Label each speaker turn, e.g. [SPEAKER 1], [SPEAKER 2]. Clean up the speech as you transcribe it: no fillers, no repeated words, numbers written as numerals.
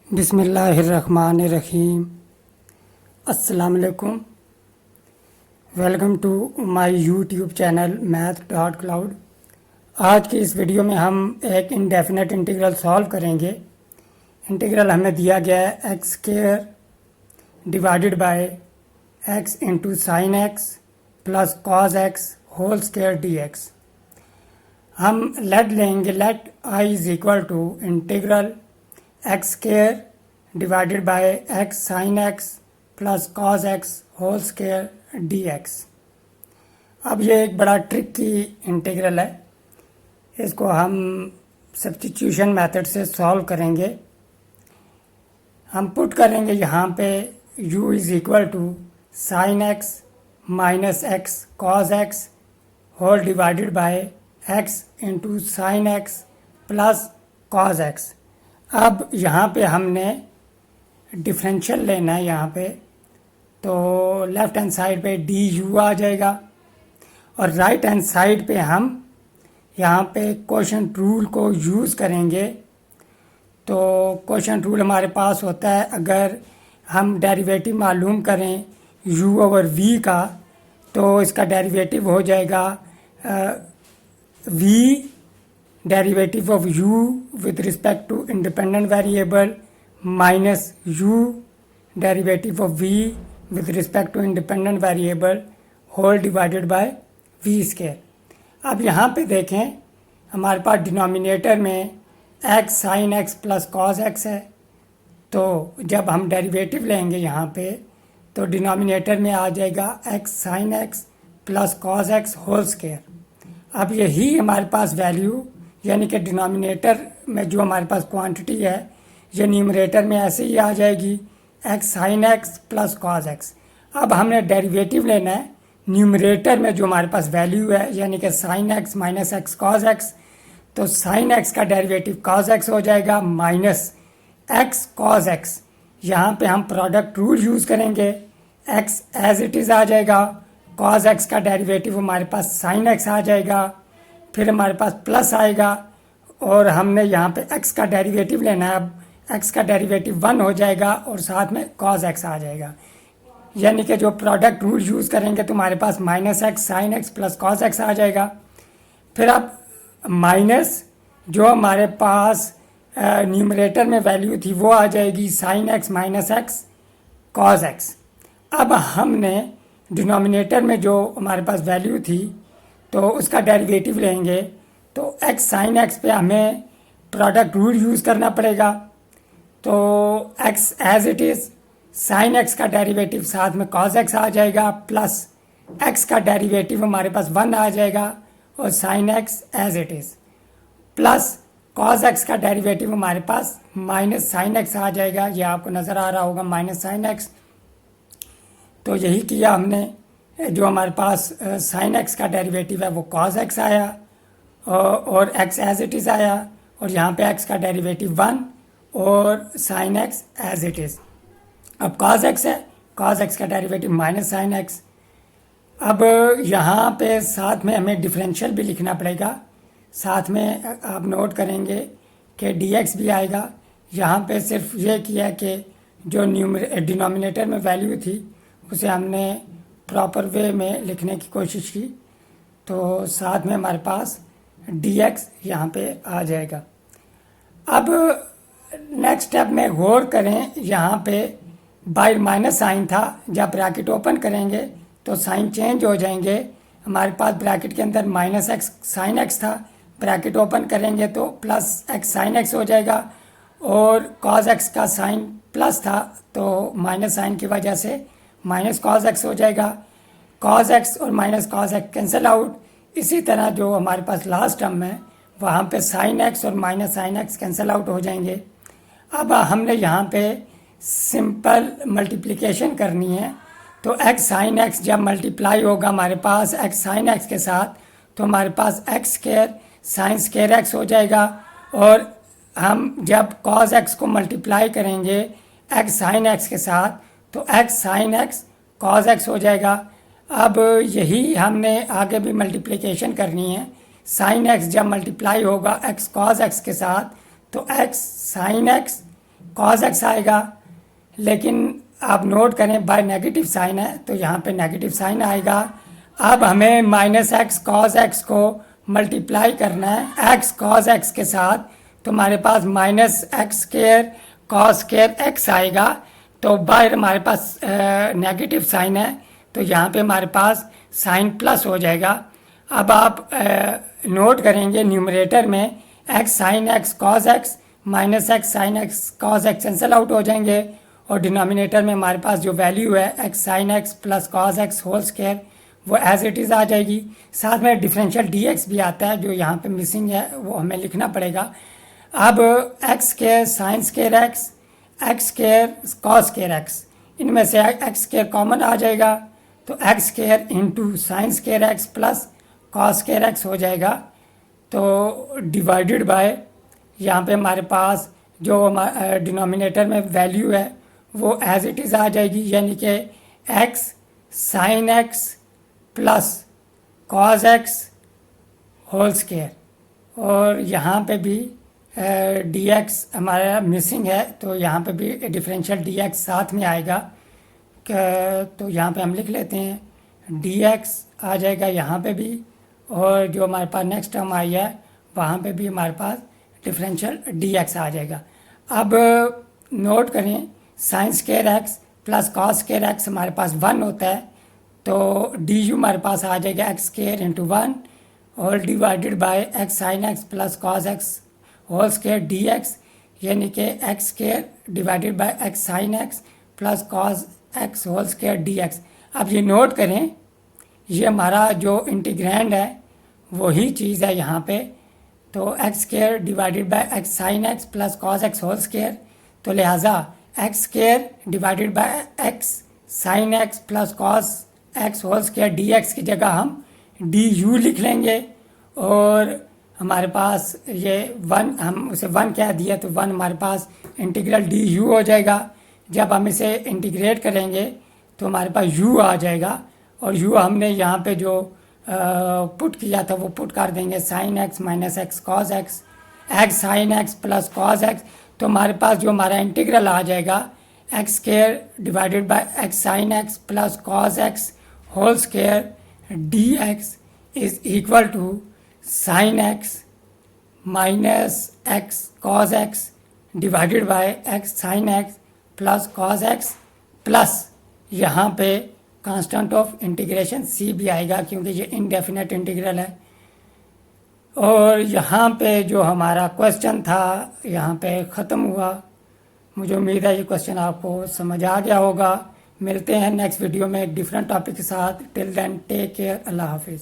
[SPEAKER 1] बिस्मिल्लाहिर्रहमानिर्रहीम। अस्सलाम वालेकुम। Welcome to my YouTube channel math.cloud। आज की इस वीडियो में हम एक इंडेफिनेट इंटीग्रल सॉल्व करेंगे। इंटीग्रल हमें दिया गया है x square divided by x into sine x plus cos x whole square d x. हम लेट लेंगे, let I is equal to integral x square divided by x sine x plus cos x whole square d x. अब ये एक बड़ा tricky integral है, इसको हम substitution method से सॉल्व करेंगे। हम पुट करेंगे यहाँ पे u is equal to sine x minus x cos x whole divided by x into sine x plus cos x. अब यहाँ पे हमने डिफरेंशियल लेना है यहाँ पे, तो लेफ़्ट हैंड साइड पे डी यू आ जाएगा और राइट हैंड साइड पे हम यहाँ पे क्वोशंट रूल को यूज़ करेंगे। तो क्वोशंट रूल हमारे पास होता है, अगर हम डेरिवेटिव मालूम करें u ओवर v का, तो इसका डेरिवेटिव हो जाएगा v derivative of u with respect to independent variable minus u derivative of v with respect to independent variable whole divided by v square. अब यहाँ पे देखें, हमारे पास डिनोमिनेटर में x sine x plus cos x है, तो जब हम डेरिवेटिव लेंगे यहाँ पे तो डिनोमिनेटर में आ जाएगा x sine x plus cos x whole square. अब यही हमारे पास वैल्यू, यानी कि डिनोमिनेटर में जो हमारे पास क्वांटिटी है, ये न्यूमरेटर में ऐसे ही आ जाएगी x sine x plus cos x। अब हमने डेरिवेटिव लेना है न्यूमरेटर में जो हमारे पास वैल्यू है, यानी कि sine x minus x cos x, तो साइन x का डेरिवेटिव कॉस x हो जाएगा माइनस x कॉस x। यहाँ पे हम प्रोडक्ट रूल यूज़ करेंगे, x एज इट इज़ आ जाएगा, कॉस x का डेरिवेटिव हमारे पास साइन x आ जाएगा, फिर हमारे पास प्लस आएगा और हमने यहाँ पे x का डेरिवेटिव लेना है। अब x का डेरिवेटिव 1 हो जाएगा और साथ में cos x आ जाएगा, यानी कि जो प्रोडक्ट रूल यूज़ करेंगे तो हमारे पास minus x sine x plus cos x आ जाएगा। फिर अब माइनस जो हमारे पास न्यूमरेटर में वैल्यू थी वो आ जाएगी sign x minus x cos x. अब हमने डिनोमिनेटर में जो हमारे पास वैल्यू थी तो उसका डेरिवेटिव लेंगे, तो x साइन x पे हमें प्रोडक्ट रूल यूज़ करना पड़ेगा। तो x as it is, sine x का डेरिवेटिव साथ में cos x आ जाएगा, प्लस x का डेरिवेटिव हमारे पास 1 आ जाएगा और sine x as it is, plus cos x का डेरिवेटिव हमारे पास माइनस साइन x आ जाएगा। ये आपको नज़र आ रहा होगा माइनस साइन x। तो यही किया हमने, जो हमारे पास साइन x का डेरिवेटिव है वो cos x आया और x एज इट इज़ आया, और यहाँ पे x का डेरिवेटिव 1 और sine x as it is. अब cos x है, cos x का डेरिवेटिव माइनस साइन x। अब यहाँ पे साथ में हमें डिफरेंशियल भी लिखना पड़ेगा, साथ में आप नोट करेंगे कि dx भी आएगा। यहाँ पे सिर्फ ये किया कि जो डिनोमिनेटर में वैल्यू थी उसे हमने प्रॉपर वे में लिखने की कोशिश की, तो साथ में हमारे पास dx यहाँ पे आ जाएगा। अब नेक्स्ट स्टेप में गौर करें, यहाँ पे बाय माइनस साइन था, जब ब्रैकेट ओपन करेंगे तो साइन चेंज हो जाएंगे। हमारे पास ब्रैकेट के अंदर माइनस एक्स साइन एक्स था, ब्रैकेट ओपन करेंगे तो प्लस एक्स साइन एक्स हो जाएगा, और कॉस एक्स का साइन प्लस था तो माइनस साइन की वजह से माइनस कॉस एक्स हो जाएगा। कॉस एक्स और minus cos x cancel out. इसी तरह जो हमारे पास लास्ट टर्म है वहाँ पे साइन एक्स और minus sine x cancel out हो जाएंगे। अब हमने यहाँ पे सिंपल मल्टीप्लिकेशन करनी है, तो एक्स साइन एक्स जब मल्टीप्लाई होगा हमारे पास एक्स साइन एक्स के साथ, तो हमारे पास x square sine square x हो जाएगा, और हम जब कॉस एक्स को मल्टीप्लाई करेंगे एक्स साइन एक्स के साथ तो x sine x cos x हो जाएगा। अब यही हमने आगे भी मल्टीप्लिकेशन करनी है, साइन एक्स जब मल्टीप्लाई होगा एक्स कॉस एक्स के साथ तो x sine x cos x आएगा, लेकिन आप नोट करें बाय नेगेटिव साइन है तो यहाँ पे नेगेटिव साइन आएगा। अब हमें माइनस एक्स कॉज एक्स को मल्टीप्लाई करना है एक्स कॉज एक्स के साथ, तो हमारे पास minus x square cos square x आएगा। तो बाहर हमारे पास नेगेटिव साइन है तो यहाँ पे हमारे पास साइन प्लस हो जाएगा। अब आप नोट करेंगे न्यूमरेटर में x sine x cos x minus x sine x cos x cancel out हो जाएंगे, और डिनोमिनेटर में हमारे पास जो वैल्यू है x sine x plus cos x whole square वो एज इट इज़ आ जाएगी। साथ में डिफरेंशियल डी एक्स भी आता है जो यहाँ पे मिसिंग है, वो हमें लिखना पड़ेगा। अब x square sine square x square cos square x, इनमें से एक्स स्क्वायर कॉमन आ जाएगा तो x square into sine square x plus cos square x हो जाएगा। तो डिवाइडेड बाय यहाँ पे हमारे पास जो डिनोमिनेटर में वैल्यू है वो एज इट इज़ आ जाएगी, यानी कि x sine x plus cos x whole square, और यहाँ पे भी डी एक्स हमारा मिसिंग है तो यहाँ पे भी डिफरेंशियल डी एक्स साथ में आएगा। तो यहाँ पे हम लिख लेते हैं डी एक्स आ जाएगा यहाँ पे भी, और जो हमारे पास नेक्स्ट टर्म आई है वहाँ पे भी हमारे पास डिफरेंशियल डी एक्स आ जाएगा। अब नोट करें sign square x plus cos square x हमारे पास 1 होता है, तो डी यू हमारे पास आ जाएगा एक्स स्क्वायर इंटू 1 और divided by x sine x plus cos x whole square d x, यानी कि x square divided by x sine x plus cos x whole square d x. अब ये note करें ये हमारा जो इंटीग्रैंड है वही चीज़ है यहाँ पे, तो x square divided by x sine x plus cos x whole square, तो लिहाजा x square divided by x sine x plus cos x whole square d x की जगह हम डी यू लिख लेंगे, और हमारे पास ये 1 हम उसे 1 कह दिया तो 1 हमारे पास इंटीग्रल डी यू हो जाएगा। जब हम इसे इंटीग्रेट करेंगे तो हमारे पास यू आ जाएगा, और यू हमने यहाँ पे जो पुट किया था वो पुट कर देंगे sine x minus x cos x x sine x plus cos x, तो हमारे पास जो हमारा इंटीग्रल आ जाएगा x square divided by x sine x plus cos x whole square d x is equal to sine x minus x cos x divided by x sine x plus cos x plus यहाँ पे constant of integration सी भी आएगा क्योंकि ये indefinite integral है। और यहाँ पे जो हमारा क्वेश्चन था यहाँ पे ख़त्म हुआ। मुझे उम्मीद है ये क्वेश्चन आपको समझ आ गया होगा। मिलते हैं नेक्स्ट वीडियो में एक डिफरेंट टॉपिक के साथ। टिल देन टेक केयर, अल्लाह हाफिज़।